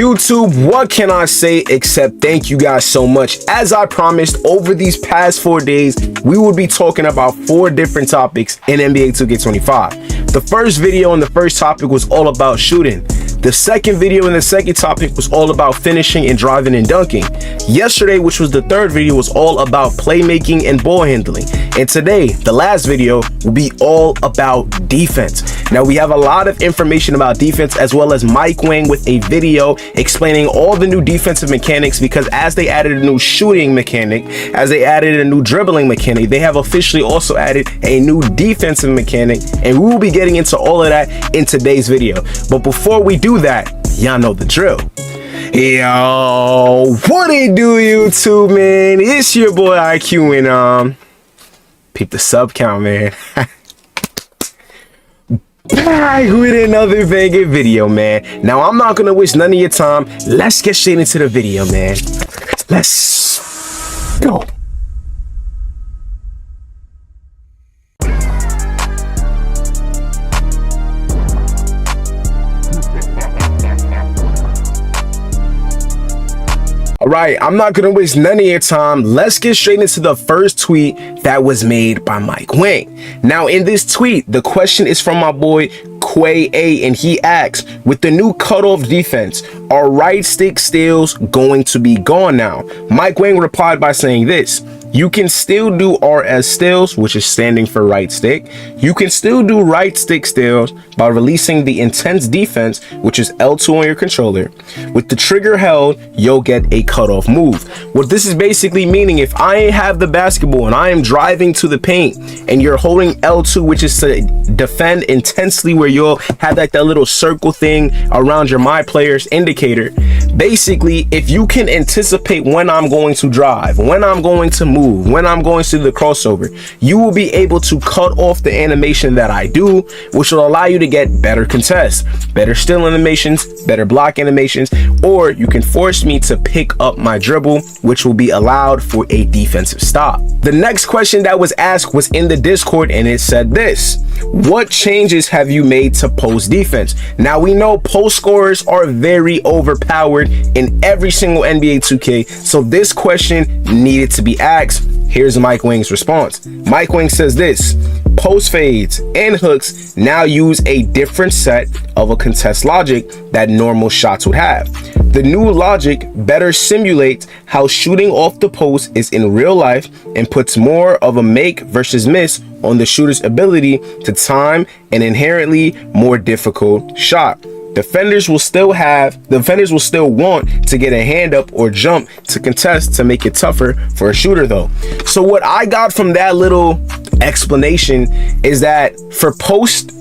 YouTube, what can I say except thank you guys so much. As I promised, over these past 4 days, we will be talking about 4 different topics in NBA 2K25. The first video and the first topic was all about shooting. The second video and the second topic was all about finishing and driving and dunking. Yesterday, which was the third video, was all about playmaking and ball handling. And today, the last video, will be all about defense. Now, we have a lot of information about defense, as well as Mike Wang with a video explaining all the new defensive mechanics, because as they added a new shooting mechanic, as they added a new dribbling mechanic, they have officially also added a new defensive mechanic, and we will be getting into all of that in today's video. But before we do that, y'all know the drill. Yo, what it do, YouTube, man? It's your boy IQ, and peep the sub count, man. Back with another banging video, man. Now, I'm not gonna waste none of your time. Let's get straight into the video, man. Let's go. Alright, I'm not gonna waste none of your time. Let's get straight into the first tweet that was made by Mike Wang. Now, in this tweet, the question is from my boy Quay A, and he asks, with the new cutoff defense, are right stick steals going to be gone now? Mike Wang replied by saying this: you can still do RS steals, which is standing for right stick. You can still do right stick steals by releasing the intense defense, which is L2 on your controller. With the trigger held, you'll get a cutoff move. What this is basically meaning, if I have the basketball and I am driving to the paint and you're holding L2, which is to defend intensely, where you'll have that little circle thing around your My Players indicator. Basically, if you can anticipate when I'm going to drive, when I'm going to move, when I'm going to the crossover, you will be able to cut off the animation that I do, which will allow you to get better contests, better steal animations, better block animations, or you can force me to pick up my dribble, which will be allowed for a defensive stop. The next question that was asked was in the Discord, and it said this: what changes have you made to post defense? Now, we know post scorers are very overpowered in every single NBA 2K, so this question needed to be asked. Here's Mike Wang's response. Mike Wang says this: post fades and hooks now use a different set of a contest logic that normal shots would have. The new logic better simulates how shooting off the post is in real life and puts more of a make versus miss on the shooter's ability to time an inherently more difficult shot. Defenders will still want to get a hand up or jump to contest to make it tougher for a shooter, though. So what I got from that little explanation is that for post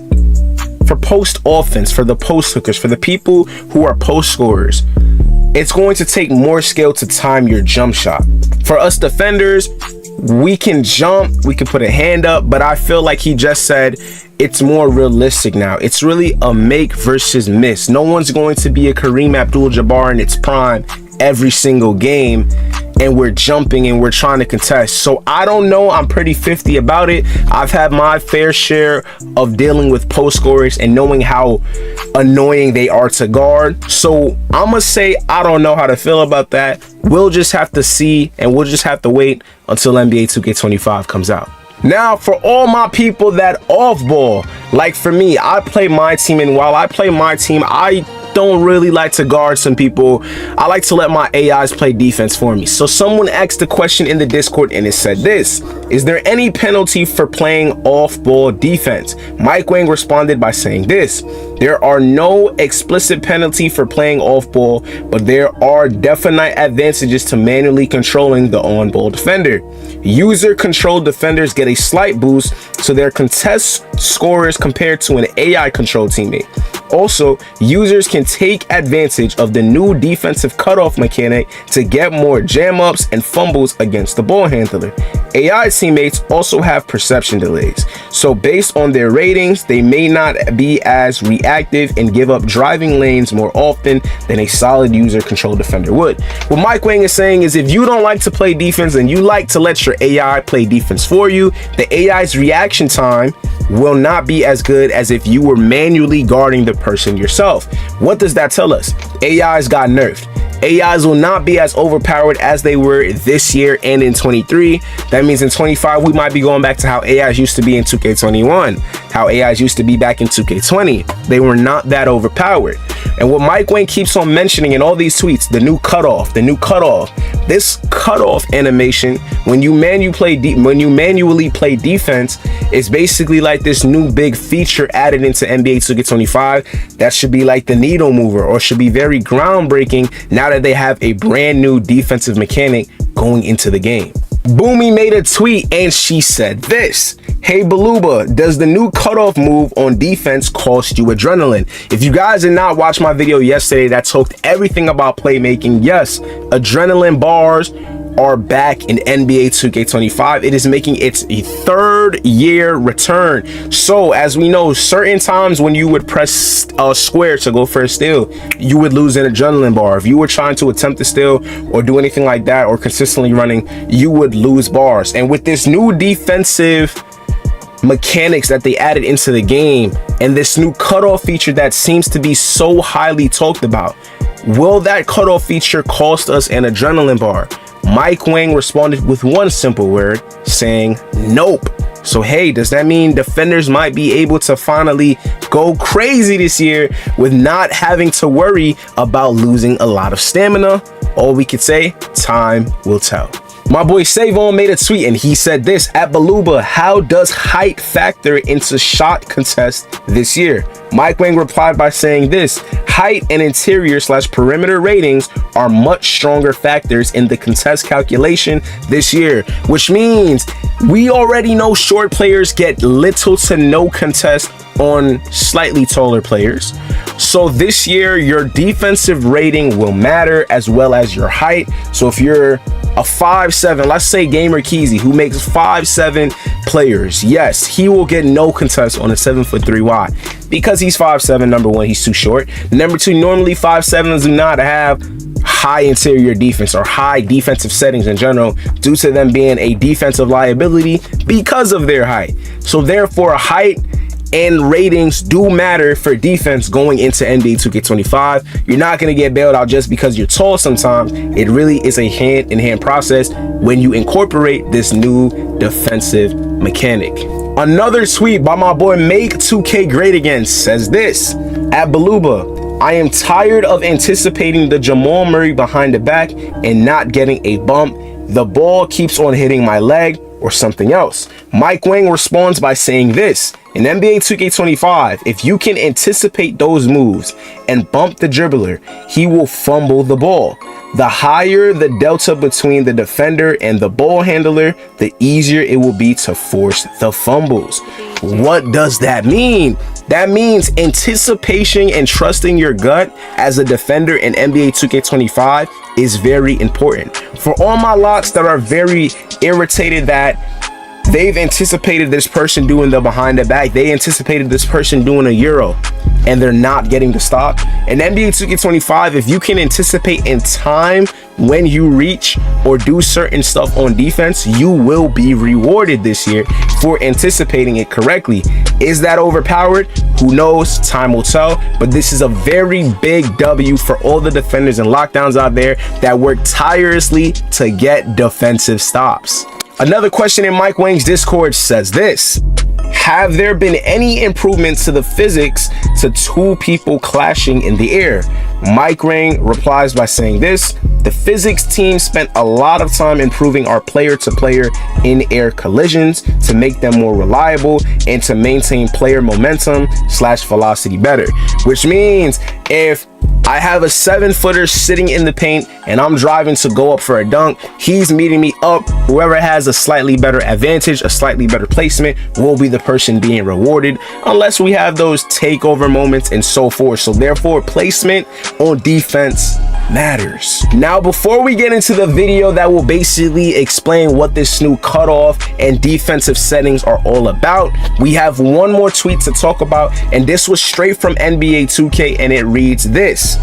offense, for the post hookers, for the people who are post scorers, it's going to take more skill to time your jump shot. For us defenders, we can jump, we can put a hand up, but I feel like he just said it's more realistic now. It's really a make versus miss. No one's going to be a Kareem Abdul-Jabbar in its prime every single game, and we're jumping and we're trying to contest. So I don't know, I'm pretty 50 about it. I've had my fair share of dealing with post scorers and knowing how annoying they are to guard. So I'm gonna say I don't know how to feel about that. We'll just have to see, and we'll just have to wait until NBA 2K25 comes out. Now, for all my people that off ball, like for me, I play my team, and while I play my team, I don't really like to guard some people. I like to let my AIs play defense for me. So someone asked a question in the Discord, and it said this: is there any penalty for playing off-ball defense? Mike Wang responded by saying this: there are no explicit penalty for playing off-ball, but there are definite advantages to manually controlling the on-ball defender. User-controlled defenders get a slight boost, so they're contest scorers compared to an AI-controlled teammate. Also, users can take advantage of the new defensive cutoff mechanic to get more jam ups and fumbles against the ball handler. AI teammates also have perception delays, so based on their ratings, they may not be as reactive and give up driving lanes more often than a solid user-controlled defender would. What Mike Wang is saying is if you don't like to play defense and you like to let your AI play defense for you, the AI's reaction time will not be as good as if you were manually guarding the person yourself. What does that tell us? AIs got nerfed. AIs will not be as overpowered as they were this year and in 23. That means in 25, we might be going back to how AIs used to be in 2K21, how AIs used to be back in 2K20. They were not that overpowered. And what Mike Wang keeps on mentioning in all these tweets, the new cutoff, this cutoff animation, when you manually play defense, is basically like this new big feature added into NBA 2K25 that should be like the needle mover, or should be very groundbreaking now that they have a brand new defensive mechanic going into the game. Boomy made a tweet and she said this: "Hey Baluba, does the new cutoff move on defense cost you adrenaline?" If you guys did not watch my video yesterday that talked everything about playmaking, yes, adrenaline bars are back in NBA 2K25. It is making its third year return. So as we know, certain times when you would press square to go for a steal, you would lose an adrenaline bar. If you were trying to attempt a steal or do anything like that, or consistently running, you would lose bars. And with this new defensive mechanics that they added into the game and this new cutoff feature that seems to be so highly talked about, will that cutoff feature cost us an adrenaline bar? Mike Wang responded with one simple word, saying nope. So hey, does that mean defenders might be able to finally go crazy this year with not having to worry about losing a lot of stamina? All we could say, time will tell. My boy Savon made a tweet and he said this: "At Baluba, how does height factor into shot contest this year?" Mike Wang replied by saying this: "Height and interior/perimeter ratings are much stronger factors in the contest calculation this year," which means we already know short players get little to no contest on slightly taller players. So this year, your defensive rating will matter as well as your height. So if you're a 5'7", let's say Gamer Keezy, who makes 5'7" players, yes, he will get no contest on a 7'3". Why? Because he's 5'7". Number one, he's too short. Number two, normally 5'7s do not have high interior defense or high defensive settings in general, due to them being a defensive liability because of their height. So therefore, height and ratings do matter for defense going into NBA 2K25. You're not going to get bailed out just because you're tall sometimes. It really is a hand-in-hand process when you incorporate this new defensive mechanic. Another tweet by my boy Make 2K Great Again says this: "At Baluba, I am tired of anticipating the Jamal Murray behind the back and not getting a bump. The ball keeps on hitting my leg or something else." Mike Wang responds by saying this: "In NBA 2K25, if you can anticipate those moves and bump the dribbler, he will fumble the ball. The higher the delta between the defender and the ball handler, the easier it will be to force the fumbles." What does that mean? That means anticipation and trusting your gut as a defender in NBA 2K25 is very important. For all my lots that are very irritated that they've anticipated this person doing the behind the back, they anticipated this person doing a Euro, and they're not getting the stop. In NBA 2K25, if you can anticipate in time when you reach or do certain stuff on defense, you will be rewarded this year for anticipating it correctly. Is that overpowered? Who knows? Time will tell. But this is a very big W for all the defenders and lockdowns out there that work tirelessly to get defensive stops. Another question in Mike Wang's Discord says this: "Have there been any improvements to the physics to two people clashing in the air?" Mike Wang replies by saying this: "The physics team spent a lot of time improving our player-to-player in-air collisions to make them more reliable and to maintain player momentum/velocity better." Which means if I have a 7-footer sitting in the paint and I'm driving to go up for a dunk, he's meeting me up. Whoever has a slightly better advantage, a slightly better placement, will be the person being rewarded, unless we have those takeover moments and so forth. So therefore, placement on defense matters. Now, before we get into the video that will basically explain what this new cutoff and defensive settings are all about, we have one more tweet to talk about, and this was straight from NBA 2K, and it reads this: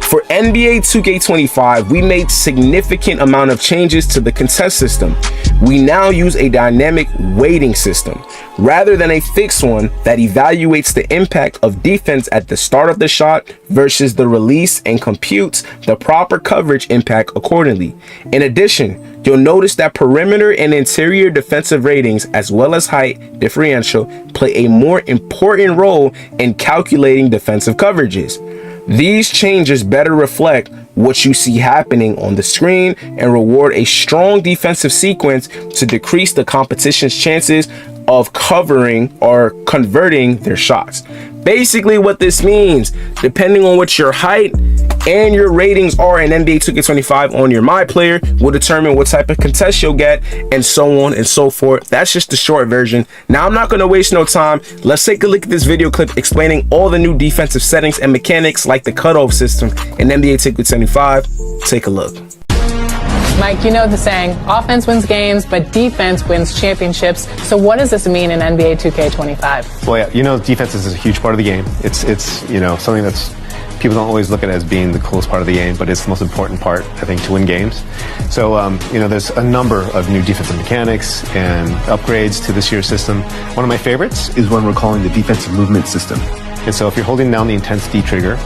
for NBA 2K25, we made significant amount of changes to the contest system. We now use a dynamic weighting system rather than a fixed one that evaluates the impact of defense at the start of the shot versus the release and computes the proper coverage impact accordingly. In addition, you'll notice that perimeter and interior defensive ratings as well as height differential play a more important role in calculating defensive coverages. These changes better reflect what you see happening on the screen and reward a strong defensive sequence to decrease the competition's chances of covering or converting their shots. Basically, what this means, depending on what your height and your ratings are in NBA 2K25 on your My Player, will determine what type of contest you'll get, and so on and so forth. That's just the short version. Now, I'm not going to waste no time. Let's take a look at this video clip explaining all the new defensive settings and mechanics like the cutoff system in NBA 2K25. Take a look. Mike, you know the saying, offense wins games, but defense wins championships. So what does this mean in NBA 2K25? Well, yeah, you know, defense is a huge part of the game. It's you know, something that's people don't always look at it as being the coolest part of the game, but it's the most important part, I think, to win games. So, you know, there's a number of new defensive mechanics and upgrades to this year's system. One of my favorites is one we're calling the defensive movement system. And so if you're holding down the intensity trigger,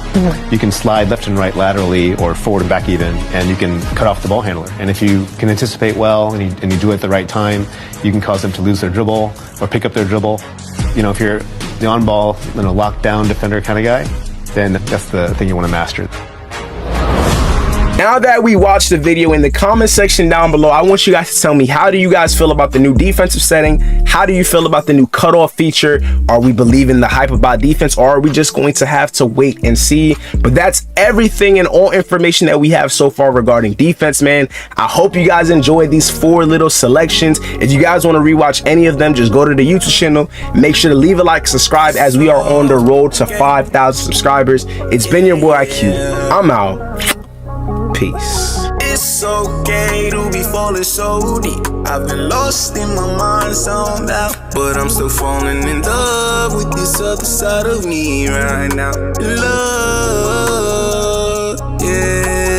you can slide left and right laterally or forward and back even, and you can cut off the ball handler. And if you can anticipate well and you do it at the right time, you can cause them to lose their dribble or pick up their dribble. You know, if you're the on-ball, you know, lockdown defender kind of guy, then that's the thing you want to master. Now that we watched the video, in the comment section down below, I want you guys to tell me, how do you guys feel about the new defensive setting? How do you feel about the new cutoff feature? Are we believing the hype about defense, or are we just going to have to wait and see? But that's everything and all information that we have so far regarding defense, man. I hope you guys enjoyed these 4 little selections. If you guys want to rewatch any of them, just go to the YouTube channel. Make sure to leave a like, subscribe, as we are on the road to 5,000 subscribers. It's been your boy IQ. I'm out. Peace. It's okay to be falling so deep. I've been lost in my mind, zoned out, but I'm still falling in love with this other side of me right now. Love.